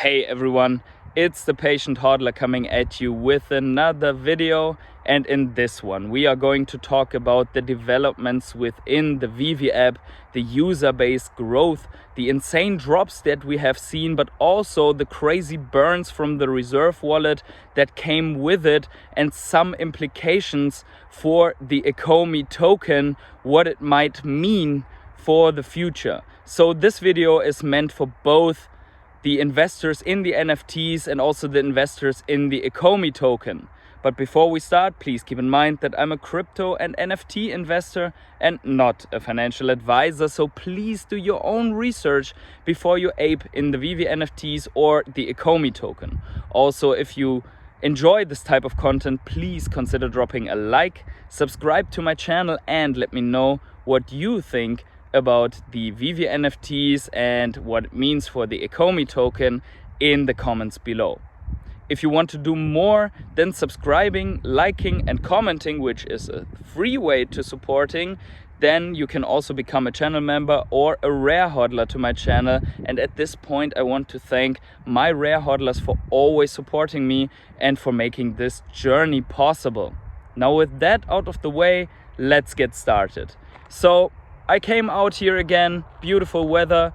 Hey everyone, it's the patient hodler coming at you with another video, and in this one we are going to talk about the developments within the Veve app, the user base growth, the insane drops that we have seen, but also the crazy burns from the Reserve Wallet that came with it, and some implications for the Ecomi token, what it might mean for the future. So this video is meant for both the investors in the NFTs and also the investors in the Ecomi token. But before we start, please keep in mind that I'm a crypto and NFT investor and not a financial advisor. So please do your own research before you ape in the Veve NFTs or the Ecomi token. Also, if you enjoy this type of content, please consider dropping a like, subscribe to my channel, and let me know what you think about the Veve NFTs and what it means for the Ecomi token in the comments below. If you want to do more than subscribing, liking and commenting, which is a free way to supporting, then you can also become a channel member or a rare hodler to my channel. And at this point I want to thank my rare hodlers for always supporting me and for making this journey possible. Now with that out of the way, let's get started. So I came out here again, beautiful weather,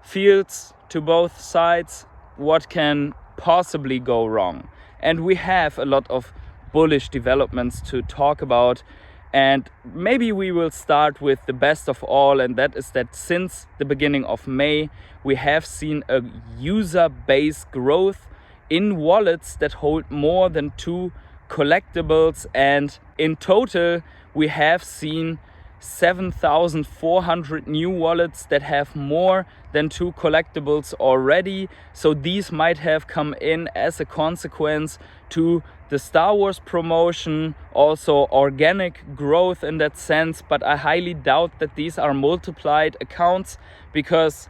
fields to both sides. What can possibly go wrong? And we have a lot of bullish developments to talk about, and maybe we will start with the best of all, and that is that since the beginning of May we have seen a user base growth in wallets that hold more than 2 collectibles, and in total we have seen 7,400 new wallets that have more than 2 collectibles already. So these might have come in as a consequence to the Star Wars promotion, also organic growth in that sense, but I highly doubt that these are multiplied accounts because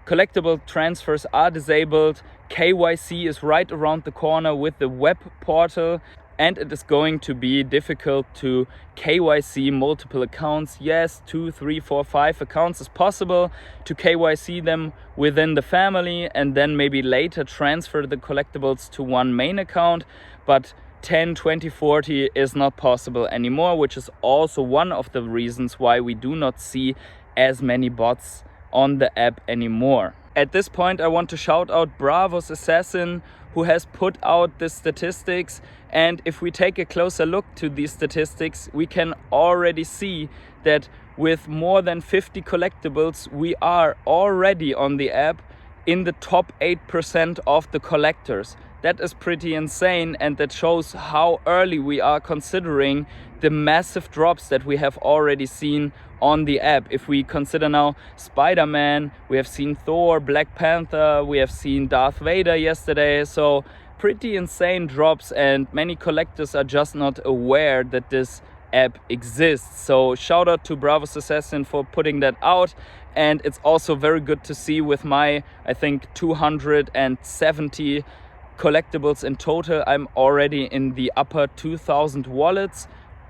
collectible transfers are disabled. KYC is right around the corner with the web portal, and it is going to be difficult to KYC multiple accounts. Yes, 2, 3, 4, 5 accounts is possible to KYC them within the family and then maybe later transfer the collectibles to one main account, but 10, 20, 40 is not possible anymore, which is also one of the reasons why we do not see as many bots on the app anymore. At this point I want to shout out Bravos Assassin, who has put out the statistics, and if we take a closer look to these statistics, we can already see that with more than 50 collectibles we are already on the app in the top 8% of the collectors. That is pretty insane, and that shows how early we are considering the massive drops that we have already seen on the app. If we consider now Spider-Man, we have seen Thor, Black Panther, we have seen Darth Vader yesterday, so pretty insane drops, and many collectors are just not aware that this app exists. So shout out to Bravos Assassin for putting that out, and it's also very good to see with my, I think, 270 collectibles in total, I'm already in the upper 2,000 wallets.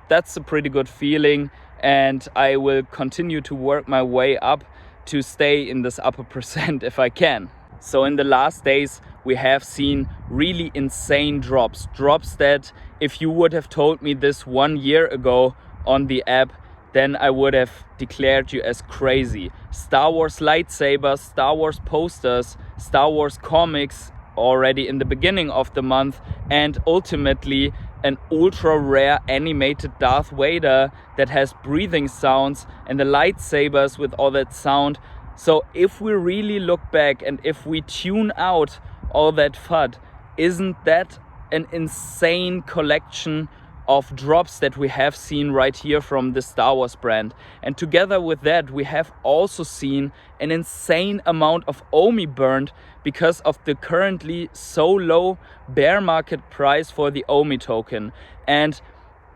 That's a pretty good feeling, and I will continue to work my way up to stay in this upper percent if I can. So in the last days we have seen really insane drops that if you would have told me this 1 year ago on the app, then I would have declared you as crazy. Star Wars lightsabers, Star Wars posters, Star Wars comics already in the beginning of the month, and ultimately an ultra rare animated Darth Vader that has breathing sounds and the lightsabers with all that sound. So if we really look back and if we tune out all that FUD, isn't that an insane collection of drops that we have seen right here from the Star Wars brand? And together with that we have also seen an insane amount of OMI burned because of the currently so low bear market price for the OMI token. And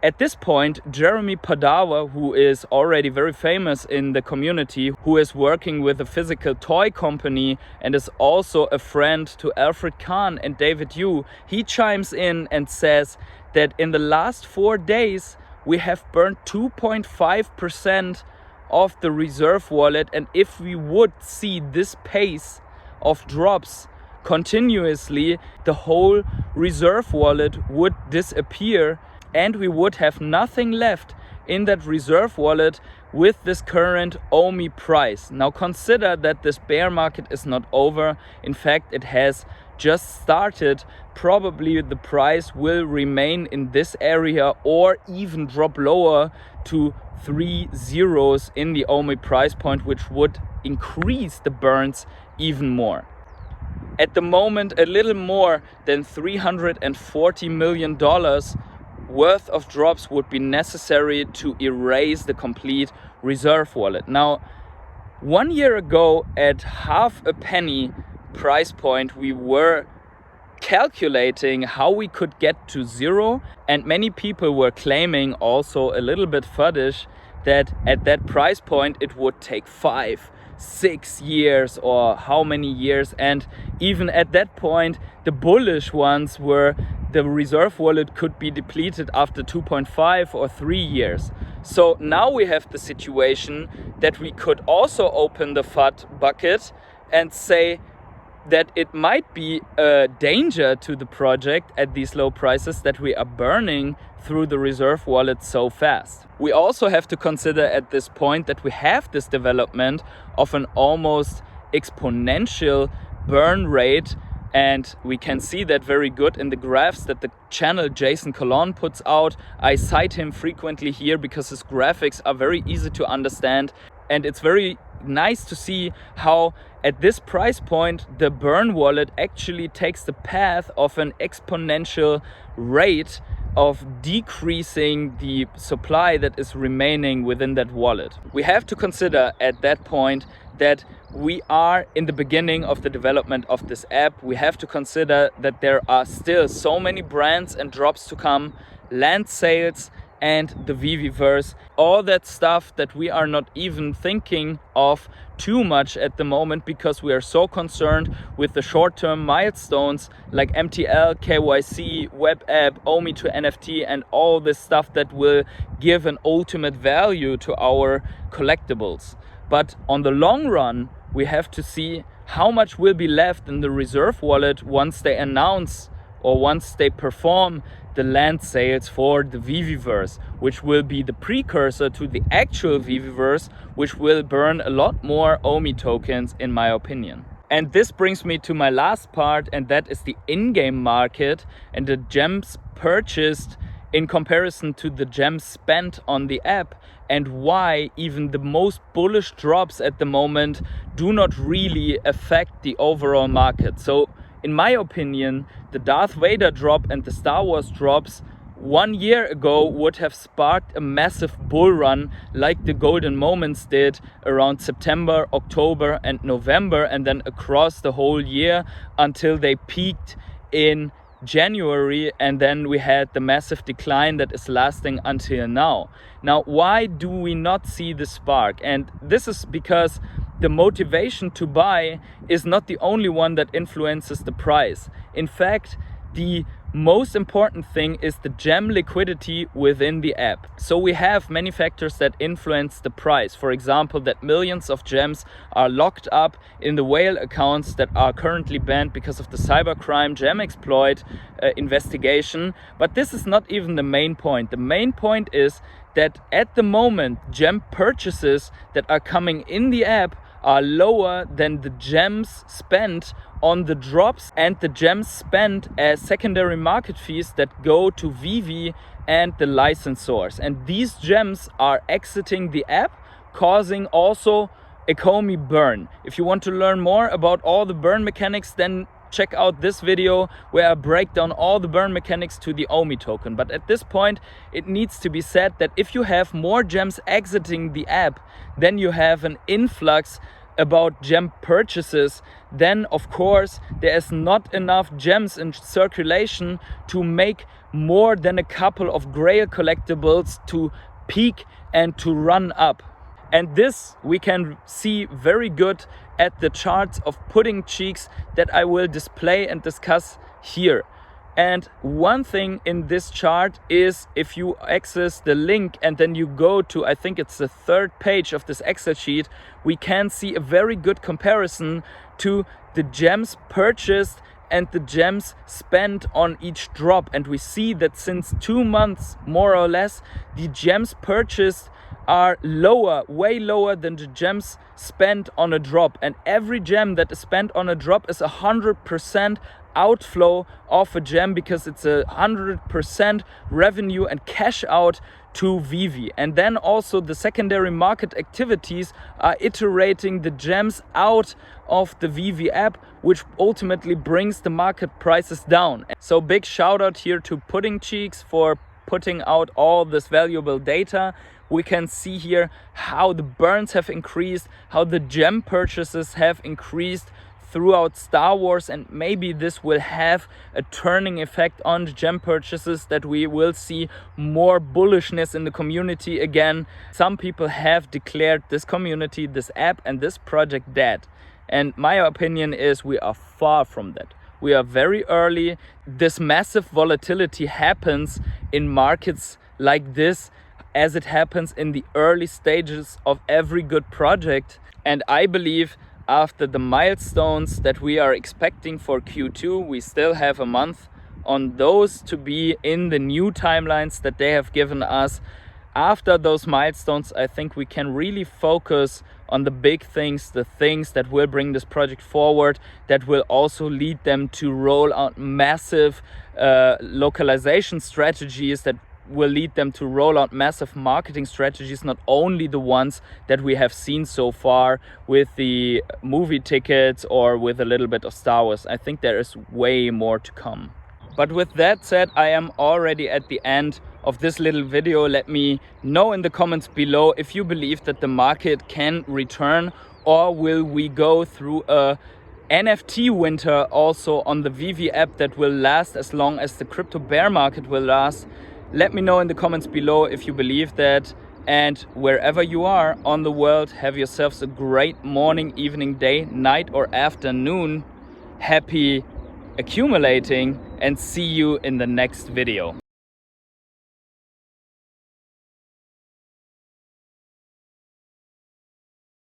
at this point, Jeremy Padawa, who is already very famous in the community, who is working with a physical toy company and is also a friend to Alfred Kahn and David Yu, he chimes in and says that in the last 4 days we have burned 2.5% of the Reserve Wallet, and if we would see this pace of drops continuously, the whole reserve wallet would disappear and we would have nothing left in that reserve wallet with this current OMI price. Now consider that this bear market is not over. In fact, it has just started. Probably the price will remain in this area or even drop lower to 3 zeros in the OMI price point, which would increase the burns even more. At the moment, a little more than $340 million worth of drops would be necessary to erase the complete reserve wallet. Now, 1 year ago at half a penny price point, we were calculating how we could get to zero, and many people were claiming, also a little bit fuddish, that at that price point it would take 5-6 years or how many years, and even at that point the bullish ones were the reserve wallet could be depleted after 2.5 or 3 years. So now we have the situation that we could also open the FUD bucket and say that it might be a danger to the project at these low prices that we are burning through the reserve wallet so fast. We also have to consider at this point that we have this development of an almost exponential burn rate, and we can see that very good in the graphs that the channel Jason Colon puts out. I cite him frequently here because his graphics are very easy to understand, and it's very nice to see how at this price point the burn wallet actually takes the path of an exponential rate of decreasing the supply that is remaining within that wallet. We have to consider at that point that we are in the beginning of the development of this app. We have to consider that there are still so many brands and drops to come, land sales and the Veveverse, all that stuff that we are not even thinking of too much at the moment because we are so concerned with the short-term milestones like MTL, KYC, web app, OMI to NFT, and all this stuff that will give an ultimate value to our collectibles. But on the long run, we have to see how much will be left in the reserve wallet once they announce or once they perform the land sales for the Veveverse, which will be the precursor to the actual Veveverse, which will burn a lot more OMI tokens in my opinion. And this brings me to my last part, and that is the in-game market and the gems purchased in comparison to the gems spent on the app, and why even the most bullish drops at the moment do not really affect the overall market. So in my opinion, the Darth Vader drop and the Star Wars drops 1 year ago would have sparked a massive bull run like the golden moments did around September, October and November, and then across the whole year until they peaked in January, and then we had the massive decline that is lasting until now. Now, why do we not see the spark? And this is because the motivation to buy is not the only one that influences the price. In fact, the most important thing is the gem liquidity within the app. So we have many factors that influence the price. For example, that millions of gems are locked up in the whale accounts that are currently banned because of the cybercrime gem exploit investigation. But this is not even the main point. The main point is that at the moment, gem purchases that are coming in the app are lower than the gems spent on the drops and the gems spent as secondary market fees that go to Veve and the licensors. And these gems are exiting the app, causing also Ecomi burn. If you want to learn more about all the burn mechanics, then check out this video where I break down all the burn mechanics to the OMI token. But at this point, it needs to be said that if you have more gems exiting the app, then you have an influx about gem purchases. Then of course there is not enough gems in circulation to make more than a couple of grail collectibles to peak and to run up. And this we can see very good at the charts of pudding cheeks that I will display and discuss here. And one thing in this chart is if you access the link and then you go to, I think it's the 3rd page of this Excel sheet, we can see a very good comparison to the gems purchased and the gems spent on each drop. And we see that since 2 months, more or less, the gems purchased are lower, way lower than the gems spent on a drop. And every gem that is spent on a drop is 100% outflow of a gem, because it's 100% revenue and cash out to Veve. And then also the secondary market activities are iterating the gems out of the Veve app, which ultimately brings the market prices down. So big shout out here to Pudding Cheeks for putting out all this valuable data. We can see here how the burns have increased, how the gem purchases have increased throughout Star Wars, and maybe this will have a turning effect on the gem purchases, that we will see more bullishness in the community again. Some people have declared this community, this app and this project dead, and my opinion is we are far from that. We are very early. This massive volatility happens in markets like this, as it happens in the early stages of every good project. And I believe after the milestones that we are expecting for Q2, we still have a month on those to be in the new timelines that they have given us. After those milestones, I think we can really focus on the big things, the things that will bring this project forward, that will also lead them to roll out massive localization strategies, that will lead them to roll out massive marketing strategies, not only the ones that we have seen so far with the movie tickets or with a little bit of Star Wars. I think there is way more to come. But with that said, I am already at the end of this little video. Let me know in the comments below if you believe that the market can return, or will we go through a NFT winter also on the Veve app that will last as long as the crypto bear market will last. Let me know in the comments below if you believe that. And wherever you are on the world, have yourselves a great morning, evening, day, night or afternoon. Happy accumulating, and see you in the next video.